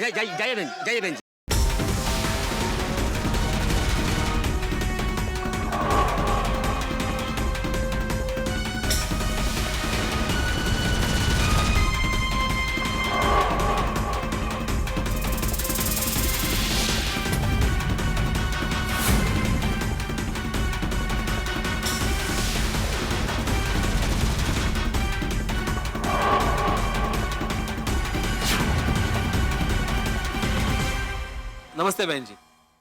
जाइए बहन जी। नमस्ते बहन जी,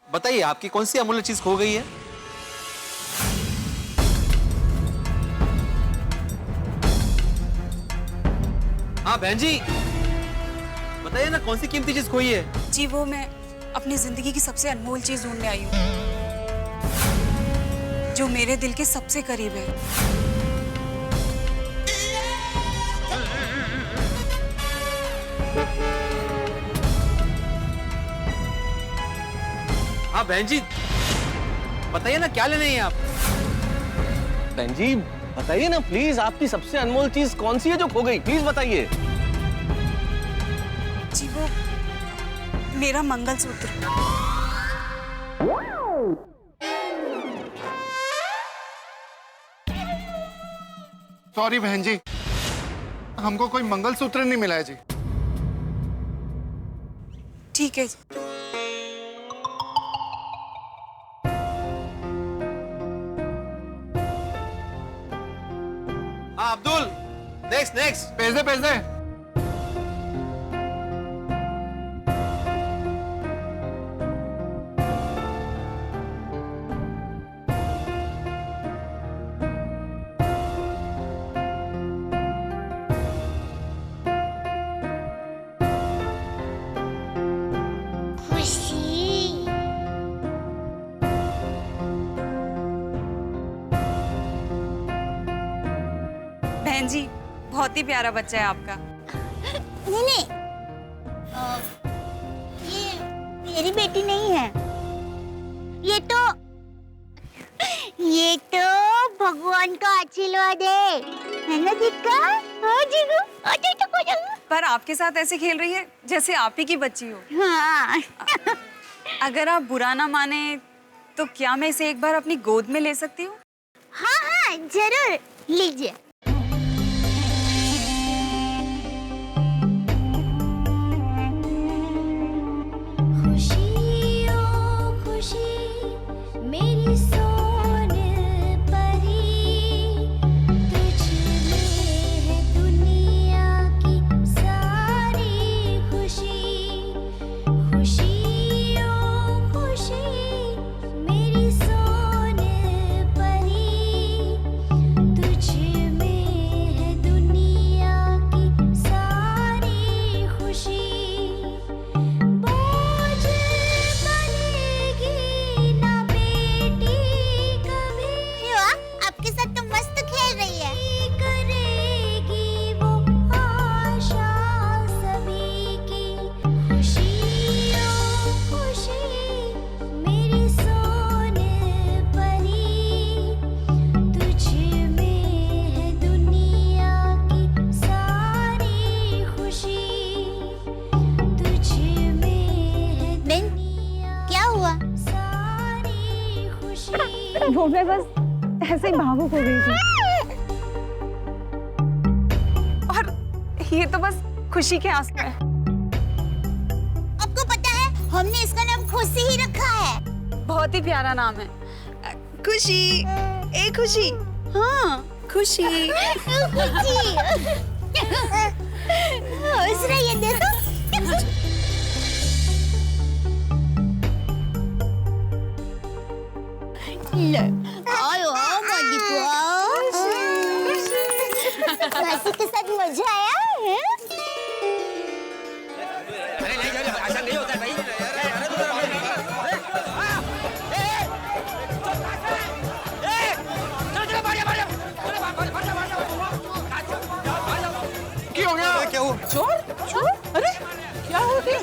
बताइए आपकी कौन सी अमूल्य चीज खो गई है? हाँ बहन जी, बताइए ना कौन सी कीमती चीज खोई है? जी वो मैं अपनी जिंदगी की सबसे अनमोल चीज ढूंढने आई हूँ, जो मेरे दिल के सबसे करीब है। हाँ बहन जी, बताइए ना क्या लेने हैं आप? बहन जी बताइए ना प्लीज, आपकी सबसे अनमोल चीज कौन सी है जो खो गई? प्लीज बताइए। जी वो मेरा मंगलसूत्र। सॉरी बहन जी, हमको कोई मंगलसूत्र नहीं मिला है जी। ठीक है। हाँ अब्दुल, नेक्स्ट पैसे पैसे। बहन जी बहुत ही प्यारा बच्चा है आपका। नहीं ये मेरी बेटी नहीं है, ये तो भगवान का आशीर्वाद है ना दीपिका? हाँ जीगू, पर आपके साथ ऐसे खेल रही है जैसे आप ही की बच्ची हो। हाँ। अगर आप बुरा ना माने तो क्या मैं इसे एक बार अपनी गोद में ले सकती हूँ? हाँ जरूर लीजिए। वो मैं बस ऐसे ही भावुक हो गई थी। और ये तो बस खुशी के आंसू है। आपको पता है हमने इसका नाम खुशी ही रखा है। बहुत ही प्यारा नाम है। खुशी, ए खुशी। हाँ खुशी। खुशी। हंस रही है देखो। आओ मासी के साथ मजा आया है? अरे नहीं ऐसा नहीं होता भाई। क्या हो गया? क्या हुआ? चोर? अरे क्या हो गया?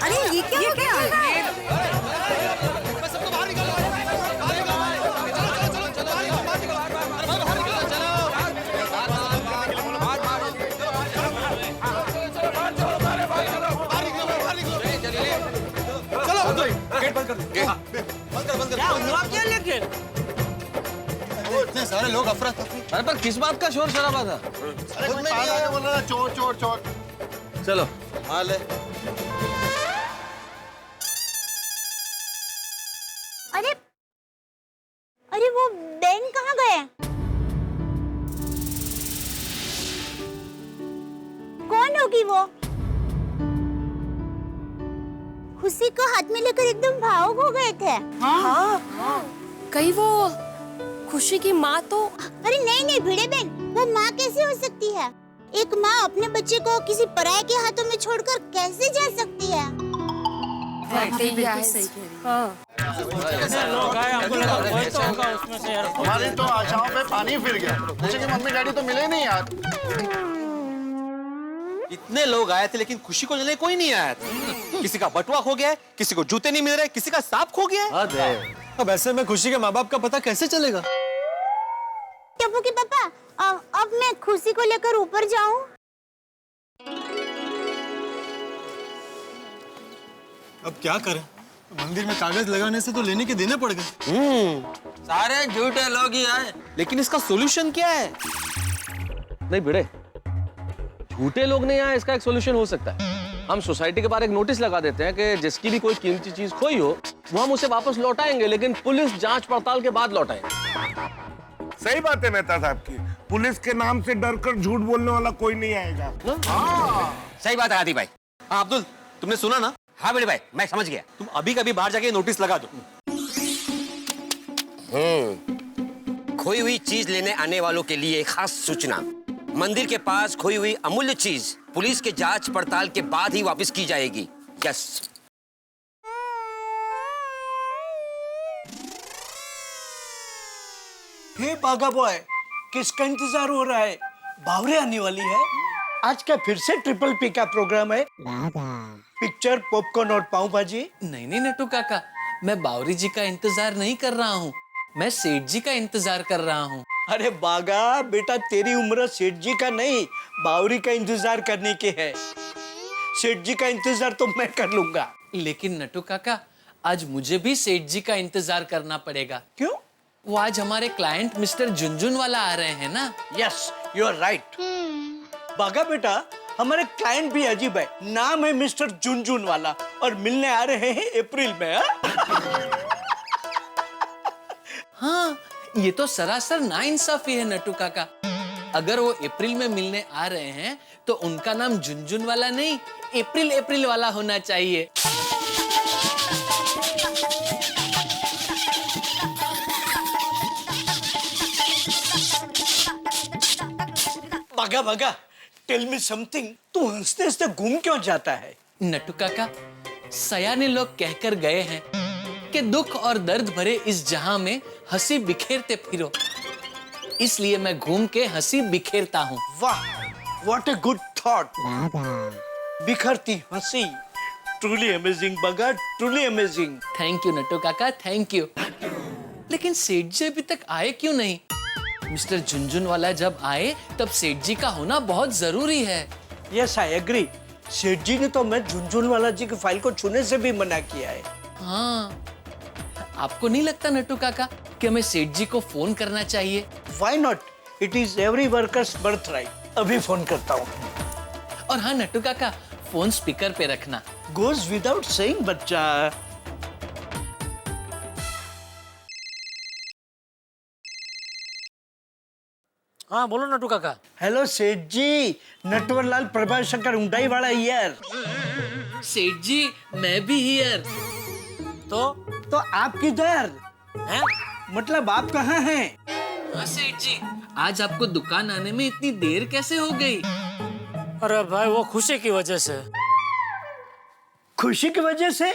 अरे ये क्या हो गया? क्या हुआ क्या लेकिन? इतने सारे लोग अफरा तफरी। अरे पर किस बात का शोर शराबा था? अरे कोई बाहर आके बोल रहा था चोर चोर चोर। चलो हाल है। अरे अरे वो बेन कहाँ गए? कौन होगी वो? खुशी को हाथ में लेकर एकदम भावुक हो गए थे। कहीं वो खुशी की माँ तो? अरे नहीं नहीं भिड़े बहन, वो माँ कैसे हो सकती है? एक माँ अपने बच्चे को किसी पराये के हाथों में छोड़कर कैसे जा सकती है? हमारी तो आशाओं पे पानी फिर गया। खुशी की मम्मी डैडी तो मिले नहीं यार। इतने लोग आए थे लेकिन खुशी को लेने कोई नहीं आया था। किसी का बटुआ खो गया है, किसी को जूते नहीं मिल रहे, किसी का सांप खो गया है। अब ऐसे में खुशी के माँ बाप का पता कैसे चलेगा? टप्पू के पापा, अब मैं खुशी को लेकर ऊपर जाऊं? अब क्या करें? मंदिर में कागज लगाने से तो लेने के देने पड़ गए। सारे झूठे लोग ही आए, लेकिन इसका सॉल्यूशन क्या है? नहीं भिड़े, झूठे लोग नहीं आए, इसका एक सॉल्यूशन हो सकता है। हम सोसाइटी के बाहर एक नोटिस लगा देते हैं कि जिसकी भी कोई कीमती चीज खोई हो वो हम उसे वापस लौटाएंगे, लेकिन पुलिस जांच पड़ताल के बाद लौटाएंगे। सही बात है मेहता साहब की। पुलिस के नाम से डर कर झूठ बोलने वाला कोई नहीं आएगा। सही बात है आदि भाई। हाँ अब्दुल, तुमने सुना ना? हाँ बड़े भाई, मैं समझ गया। तुम अभी कभी बाहर जाके नोटिस लगा दो। खोई हुई चीज लेने आने वालों के लिए खास सूचना। मंदिर के पास खोई हुई अमूल्य चीज पुलिस के जांच पड़ताल के बाद ही वापस की जाएगी। यस। हे बागा बॉय, किसका इंतजार हो रहा है? बावरे आने वाली है। आज का फिर से ट्रिपल पी का प्रोग्राम है। पिक्चर, पॉपकॉर्न और पाव भाजी। नहीं नहीं नट्टू काका, मैं बावरी जी का इंतजार नहीं कर रहा हूँ, मैं सेठ जी का इंतजार कर रहा हूँ। अरे बागा बेटा, तेरी उम्र सेठ जी का नहीं बावरी का इंतजार करने की है। सेठ जी का इंतजार तो मैं कर लूंगा। लेकिन नट्टू काका, आज मुझे भी सेठ जी का इंतजार करना पड़ेगा। क्यों? वो आज हमारे क्लाइंट मिस्टर झुनझुन वाला आ रहे हैं ना। Yes, you are right. बागा बेटा, हमारे क्लाइंट भी अजीब है, नाम है मिस्टर झुनझुन वाला और मिलने आ रहे हैं अप्रैल में। हाँ, ये तो सरासर नाइंसाफी है नट्टू काका। अगर वो अप्रैल में मिलने आ रहे हैं तो उनका नाम झुनझुन वाला नहीं, अप्रैल वाला होना चाहिए। बागा बागा, टेल मी समथिंग। तू हंसते हंसते घूम क्यों जाता है? नट्टू काका, सयाने लोग कहकर गए हैं कि दुख और दर्द भरे इस जहां में हंसी बिखेरते फिरो, इसलिए मैं घूम के हंसी बिखेरता हूँ। वाह, व्हाट ए गुड थॉट। बिखरती हंसी, ट्रूली अमेजिंग बागा, truly amazing. Thank you Nattu काका, थैंक यू। लेकिन सेठ जी अभी तक आए क्यों नहीं? मिस्टर झुनझुन वाला जब आए तब सेठ जी का होना बहुत जरूरी है। Yes, I agree. Seth ji ने तो मैं झुनझुन वाला जी की फाइल को छूने से भी मना किया है। हाँ, आपको नहीं लगता नट्टू काका कि हमें सेठ जी को फोन करना चाहिए? Why not? It is every worker's birthright. अभी फोन करता हूँ। और हाँ नट्टू काका, फोन स्पीकर पे रखना। Goes without saying, बच्चा। हाँ बोलो नट्टू काका। हेलो सेठ जी, नटवरलाल प्रभाशंकर ऊंटाई वाला हियर। सेठ जी, मैं भी हियर। तो आप किधर हैं? मतलब आप कहाँ हैं? हाँ सेठ जी, आज आपको दुकान आने में इतनी देर कैसे हो गई? अरे भाई, वो खुशी की वजह से। खुशी की वजह से?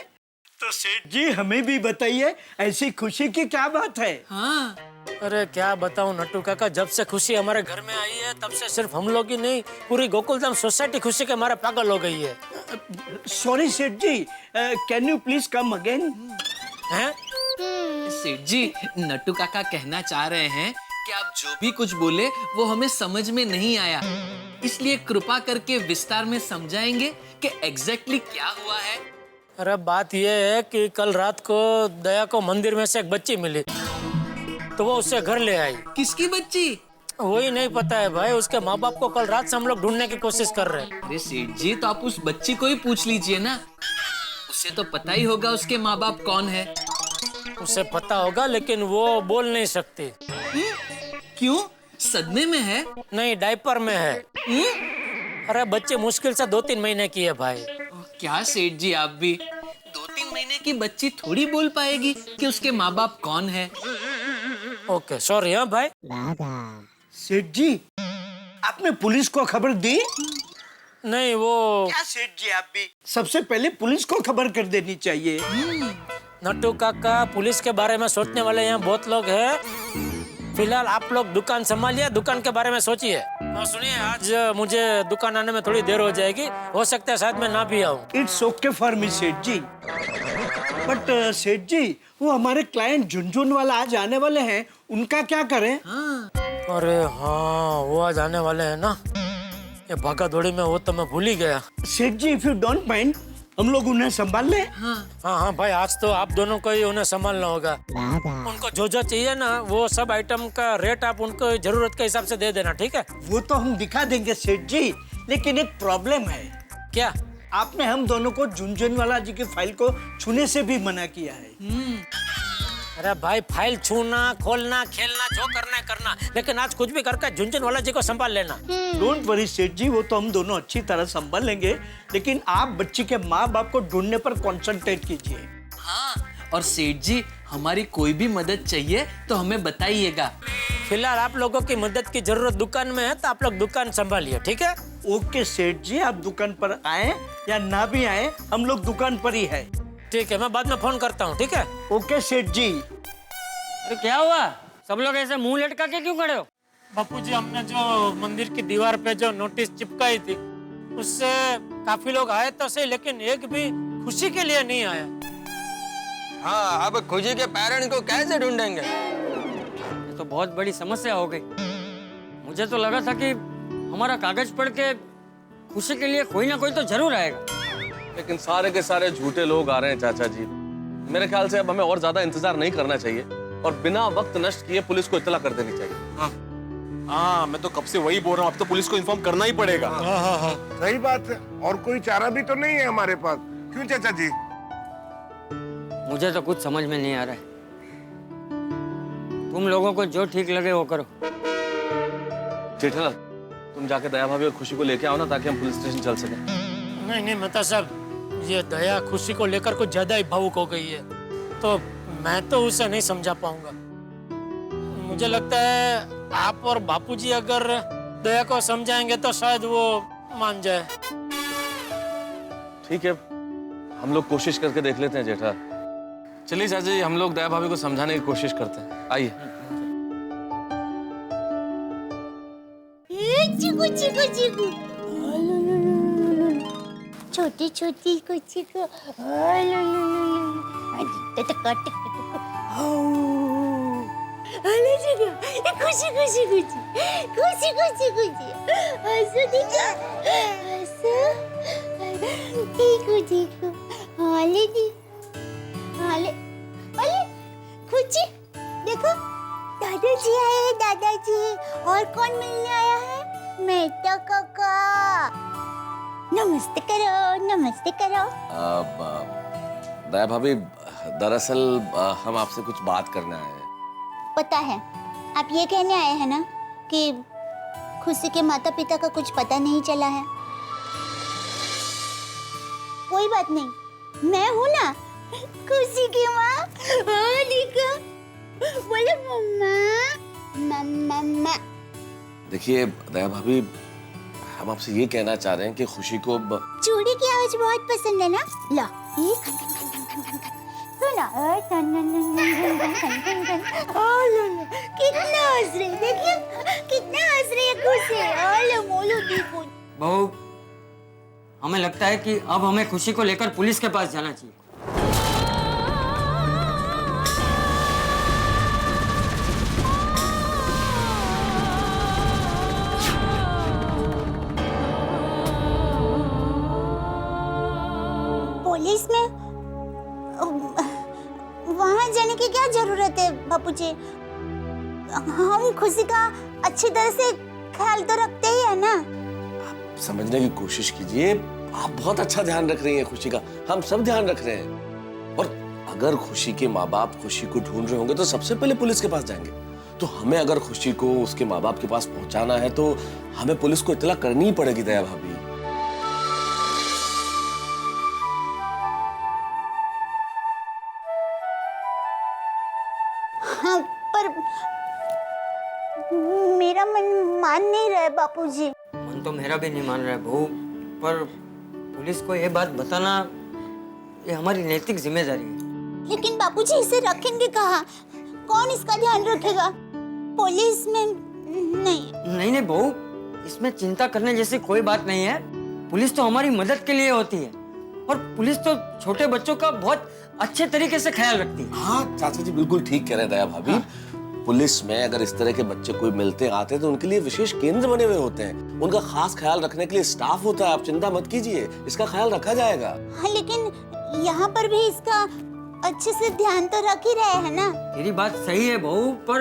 तो सेठ जी हमें भी बताइए, ऐसी खुशी की क्या बात है? हाँ, अरे क्या बताऊं नट्टू काका, जब से खुशी हमारे घर में आई है तब से सिर्फ हम लोग ही नहीं, पूरी गोकुलधाम सोसाइटी खुशी के मारे पागल हो गई है। Sorry Seth ji, can you please come again? हैं? सेठ जी, नट्टू काका कहना चाह रहे हैं कि आप जो भी कुछ बोले वो हमें समझ में नहीं आया, इसलिए कृपा करके विस्तार में समझाएंगे कि एग्जैक्टली क्या हुआ है। अरे बात ये है कि कल रात को दया को मंदिर में से एक बच्ची मिली, तो वो उससे घर ले आई। किसकी बच्ची? वही नहीं पता है भाई, उसके माँ बाप को कल रात से हम लोग ढूंढने की कोशिश कर रहे हैं। अरे सेठ जी, तो आप उस बच्ची को ही पूछ लीजिए ना, उसे तो पता ही होगा उसके माँ बाप कौन है। उसे पता होगा लेकिन वो बोल नहीं सकती। क्यों? सदमे में है? नहीं, डायपर में है। अरे बच्चे मुश्किल से 2-3 महीने की है भाई। क्या सेठ जी, आप भी 2-3 महीने की बच्ची थोड़ी बोल पाएगी कि उसके माँ बाप कौन है। Okay sorry. हाँ भाई। सेठ जी, आपने पुलिस को खबर दी? नहीं, वो क्या सेठ जी, आप भी सबसे पहले पुलिस को खबर कर देनी चाहिए। नट्टू काका, पुलिस के बारे में सोचने वाले यहाँ बहुत लोग हैं। फिलहाल आप लोग दुकान संभालिए, दुकान के बारे में सोचिए। और सुनिए, आज मुझे दुकान आने में थोड़ी देर हो जाएगी, हो सकता है शायद मैं ना भी आऊँ। इट्स ओके फॉर मी सेठ जी। बट सेठ जी, वो हमारे क्लाइंट झुनझुन वाला आज आने वाले हैं, उनका क्या करें? अरे हाँ, वो आज आने वाले हैं ना। ये भागा दौड़ी में वो तो मैं भूल ही गया। सेठ जी, इफ यू डोंट माइंड, हम लोग उन्हें संभाल लें? हाँ भाई, आज तो आप दोनों को ही उन्हें संभालना होगा। उनको जो जो चाहिए ना, वो सब आइटम का रेट आप उनको जरूरत के हिसाब से दे देना, ठीक है? वो तो हम दिखा देंगे सेठ जी, लेकिन एक प्रॉब्लम है। क्या? आपने हम दोनों को झुनझुनवाला जी की फाइल को छूने से भी मना किया है। अरे भाई, फाइल छूना, खोलना, खेलना, जो करना है करना, लेकिन आज कुछ भी करके झुनझुनवाला जी को संभाल लेना। डोंट वरी सेठ जी, वो तो हम दोनों अच्छी तरह संभाल लेंगे, लेकिन आप बच्ची के माँ बाप को ढूंढने पर कॉन्सेंट्रेट कीजिए। हाँ, और सेठ जी, हमारी कोई भी मदद चाहिए तो हमें बताइएगा। फिलहाल आप लोगों की मदद की जरूरत दुकान में है, तो आप लोग दुकान संभालिए, ठीक है? ओके सेठ जी, आप दुकान पर आए या ना भी आए, हम लोग दुकान पर ही है। ठीक है, मैं बाद में फोन करता हूँ, ठीक है? ओके सेठ जी। अरे क्या हुआ? सब लोग ऐसे मुंह लटका के क्यों खड़े हो? बापूजी, हमने जो मंदिर की दीवार पे जो नोटिस चिपकाई थी, उससे काफी लोग आए तो सही, लेकिन एक भी खुशी के लिए नहीं आया। हाँ, अब खुशी के पेरेंट्स को कैसे ढूंढेंगे? ये तो बहुत बड़ी समस्या हो गई। मुझे तो लगा था कि हमारा कागज पढ़ के खुशी के लिए कोई ना कोई तो जरूर आएगा। लेकिन सारे के सारे झूठे लोग आ रहे हैं चाचा जी। मेरे ख्याल से अब हमें और ज्यादा इंतजार नहीं करना चाहिए और बिना वक्त नष्ट किए पुलिस को इत्तला कर देनी चाहिए। हाँ, मैं तो कब से वही बोल रहा हूँ, अब तो पुलिस को इन्फॉर्म करना ही पड़ेगा। सही बात है, और कोई चारा भी तो नहीं है हमारे पास। क्यों चाचा जी? मुझे तो कुछ समझ में नहीं आ रहा है। तुम लोगों को जो ठीक लगे वो करो। जेठालाल, तुम जाके दया भाभी और खुशी को लेके आओ ना, ताकि हम पुलिस स्टेशन चल सकें। नहीं मेहता साहब, ये दया खुशी को लेकर कुछ ज्यादा ही भावुक हो गई है, तो मैं तो उसे नहीं समझा पाऊंगा। मुझे लगता है आप और बापूजी अगर दया को समझाएंगे तो शायद वो मान जाए। ठीक है, हम लोग कोशिश करके देख लेते हैं जेठा। चलिए चाचा जी, हम लोग दया भाभी को समझाने की कोशिश करते हैं। आइए। चीकू चीकू चीकू, छोटी छोटी कुची को, खुशी खुशी खुशी खुशी खुशी खुशी, हंसो देखो, हंसो, देखो देखो, हाले दी, हाले, हाले, खुशी, देखो, दादाजी आए हैं, दादाजी। और कौन मिलने आया है? मेहता काका। नमस्ते करो, नमस्ते करो। दया भाभी, दरअसल हम आपसे कुछ बात करना है। पता है, आप ये कहने आए हैं ना कि खुशी के माता पिता का कुछ पता नहीं चला है। कोई बात नहीं, मैं हूँ ना खुशी की माँ। देखो, बोलो मम्मा, मम्मा। देखिए दया भाभी, हम आपसे ये कहना चाह रहे हैं कि खुशी को चूड़ी की आवाज बहुत पसंद है ना? ला, ये खन खन खन खन खन खन खन, सुना? कितना हंस रही, देखिए कितना हंस रही है खुशी। ओलो मोलो देखो। बहू, हमें लगता है कि अब हमें खुशी को लेकर पुलिस के पास जाना चाहिए। पुलिस में जाने की क्या जरूरत है बापूजी? हम खुशी का अच्छी तरह से ख्याल तो रखते ही है ना। समझने की कोशिश कीजिए, आप बहुत अच्छा ध्यान रख रही हैं खुशी का, हम सब ध्यान रख रहे हैं। और अगर खुशी के माँ बाप खुशी को ढूंढ रहे होंगे तो सबसे पहले पुलिस के पास जाएंगे। तो हमें अगर खुशी को उसके माँ बाप के पास पहुंचाना है तो हमें पुलिस को इत्तला करनी ही पड़ेगी दया भाभी। हाँ, पर मेरा मन मान नहीं रहा है बापूजी। मन तो मेरा भी नहीं मान रहा है बहू, पर पुलिस को ये बात बताना ये हमारी नैतिक जिम्मेदारी है। लेकिन बापूजी इसे रखेंगे कहाँ? कौन इसका ध्यान रखेगा? पुलिस में नहीं नहीं बहू, इसमें चिंता करने जैसी कोई बात नहीं है। पुलिस तो हमारी मदद के लिए होती है और पुलिस तो छोटे बच्चों का बहुत अच्छे तरीके से ख्याल रखती है। हाँ चाचा जी बिल्कुल ठीक कह रहे हैं दया भाभी। हाँ। पुलिस में अगर इस तरह के बच्चे कोई मिलते आते हैं तो उनके लिए विशेष केंद्र बने हुए होते हैं, उनका खास ख्याल रखने के लिए स्टाफ होता है। आप चिंता मत कीजिए, इसका ख्याल रखा जाएगा। हाँ, लेकिन यहाँ पर भी इसका अच्छे से ध्यान तो रख ही रहे हैं ना। तेरी बात सही है बहू, पर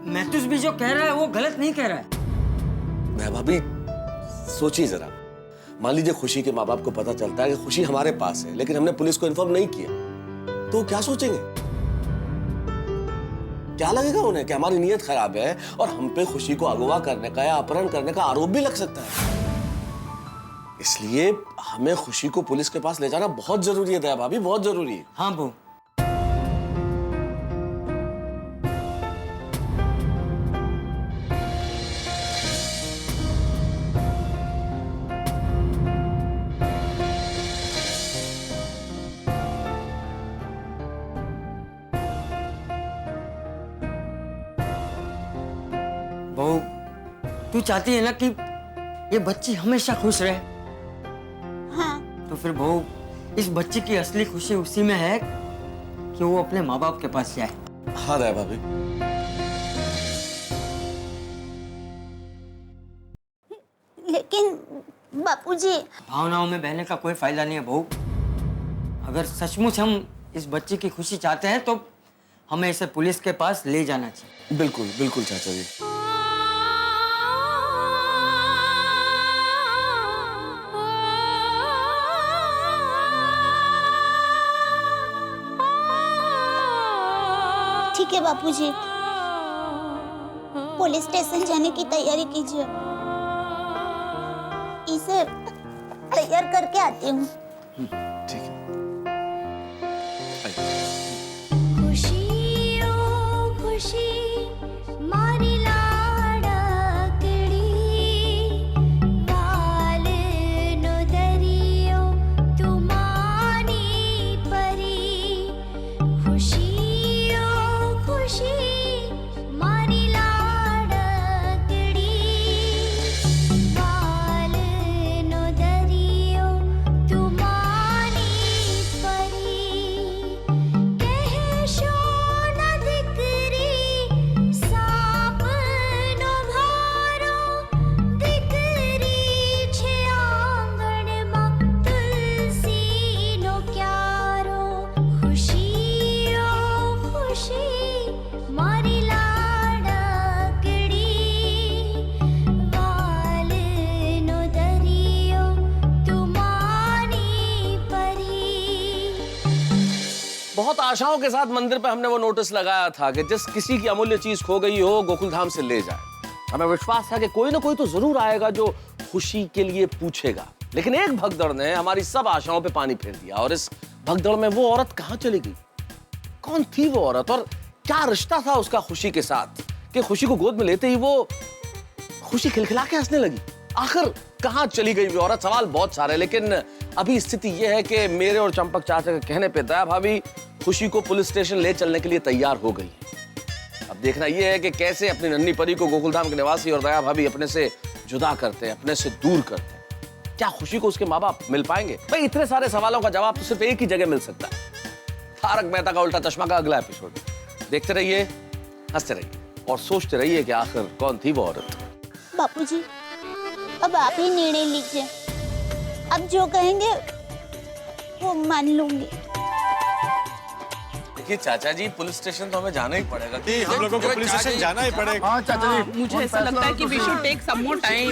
मैथ्यूस भी जो कह रहा है वो गलत नहीं कह रहा है। दया भाभी सोचिए जरा, मान लीजिए खुशी के माँ बाप को पता चलता है कि खुशी हमारे पास है लेकिन हमने पुलिस को इन्फॉर्म नहीं किया, तो क्या सोचेंगे? क्या लगेगा उन्हें कि हमारी नीयत खराब है और हम पे खुशी को अगवा करने का या अपहरण करने का आरोप भी लग सकता है। इसलिए हमें खुशी को पुलिस के पास ले जाना बहुत जरूरी है दया भाभी, बहुत जरूरी है। हाँ बहू। बहू, तू चाहती है ना कि ये बच्ची हमेशा खुश रहे? हाँ। तो फिर बहू, इस बच्ची की असली खुशी उसी में है कि वो अपने माँ बाप के पास जाए। हाँ दया भाभी। लेकिन बापूजी, भावनाओं में बहने का कोई फायदा नहीं है बहू। अगर सचमुच हम इस बच्ची की खुशी चाहते हैं तो हमें इसे पुलिस के पास ले जाना चाहिए। बिल्कुल बिल्कुल चाचा जी। ठीक है बापूजी, पुलिस स्टेशन जाने की तैयारी कीजिए। इसे तैयार करके आती हूँ। ठीक है। खुशी ओ खुशी मारी लाडकड़ी वाल नो दरियो तुमानी परी। खुशी ओ खुशी मारी लाडकड़ी वाल नो दरियो तुमानी परी। कह शोना दिकरी साप नो भारो दिकरी छे आंगण मा तुलसी नो क्यारो। खुशी ओ खुशी मारी लाडकड़ी वाल नो दरियो तुमानी परी। बहुत आशाओं के साथ मंदिर पे हमने वो नोटिस लगाया था कि जिस किसी की अमूल्य चीज खो गई हो गोकुल धाम से ले जाए। हमें विश्वास था कि कोई ना कोई तो जरूर आएगा जो खुशी के लिए पूछेगा। लेकिन एक भगदड़ ने हमारी सब आशाओं पे पानी फेर दिया और इस भगदड़ में वो औरत कहाँ चली गई? कौन थी वो औरत और क्या रिश्ता था उसका खुशी के साथ कि खुशी को गोद में लेते ही वो खुशी खिलखिला के हंसने लगी? आखिर कहाँ चली गई वो औरत? सवाल बहुत सारे, लेकिन अभी स्थिति यह है कि मेरे और चंपक चाचा के कहने पे दया भाभी खुशी को पुलिस स्टेशन ले चलने के लिए तैयार हो गई है। अब देखना यह है कि कैसे अपनी नन्ही परी को गोकुलधाम के निवासी और दया भाभी अपने से जुदा करते हैं, अपने से दूर करते हैं। क्या खुशी को उसके माँ बाप मिल पाएंगे? भाई इतने सारे सवालों का जवाब तो सिर्फ एक ही जगह मिल सकता है, तारक मेहता का उल्टा चश्मा का अगला एपिसोड। देखते रहिए, हंसते रहिए और सोचते रहिए कि आखिर कौन थी वो औरत। बापूजी, अब आप ही निर्णय लीजिए। अब जो कहेंगे वो मान लूंगी। देखिए चाचा जी, पुलिस स्टेशन तो हमें जाना ही पड़ेगा। हम लोगों को पुलिस स्टेशन जाना ही पड़ेगा। हाँ चाचा जी, मुझे ऐसा लगता है कि we should take some more time.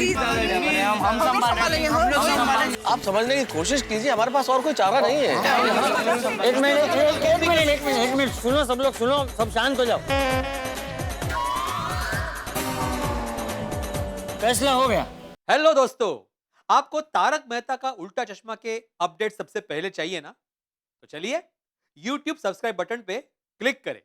हम संभालेंगे, हम लोग संभालेंगे। आप समझने की कोशिश कीजिए, हमारे पास और कोई चारा नहीं है। एक मिनट सुनो, सब लोग सुनो, सब शांत हो जाओ। फैसला हो गया। हेलो दोस्तों, आपको तारक मेहता का उल्टा चश्मा के अपडेट सबसे पहले चाहिए ना? तो चलिए YouTube सब्सक्राइब बटन पे क्लिक करें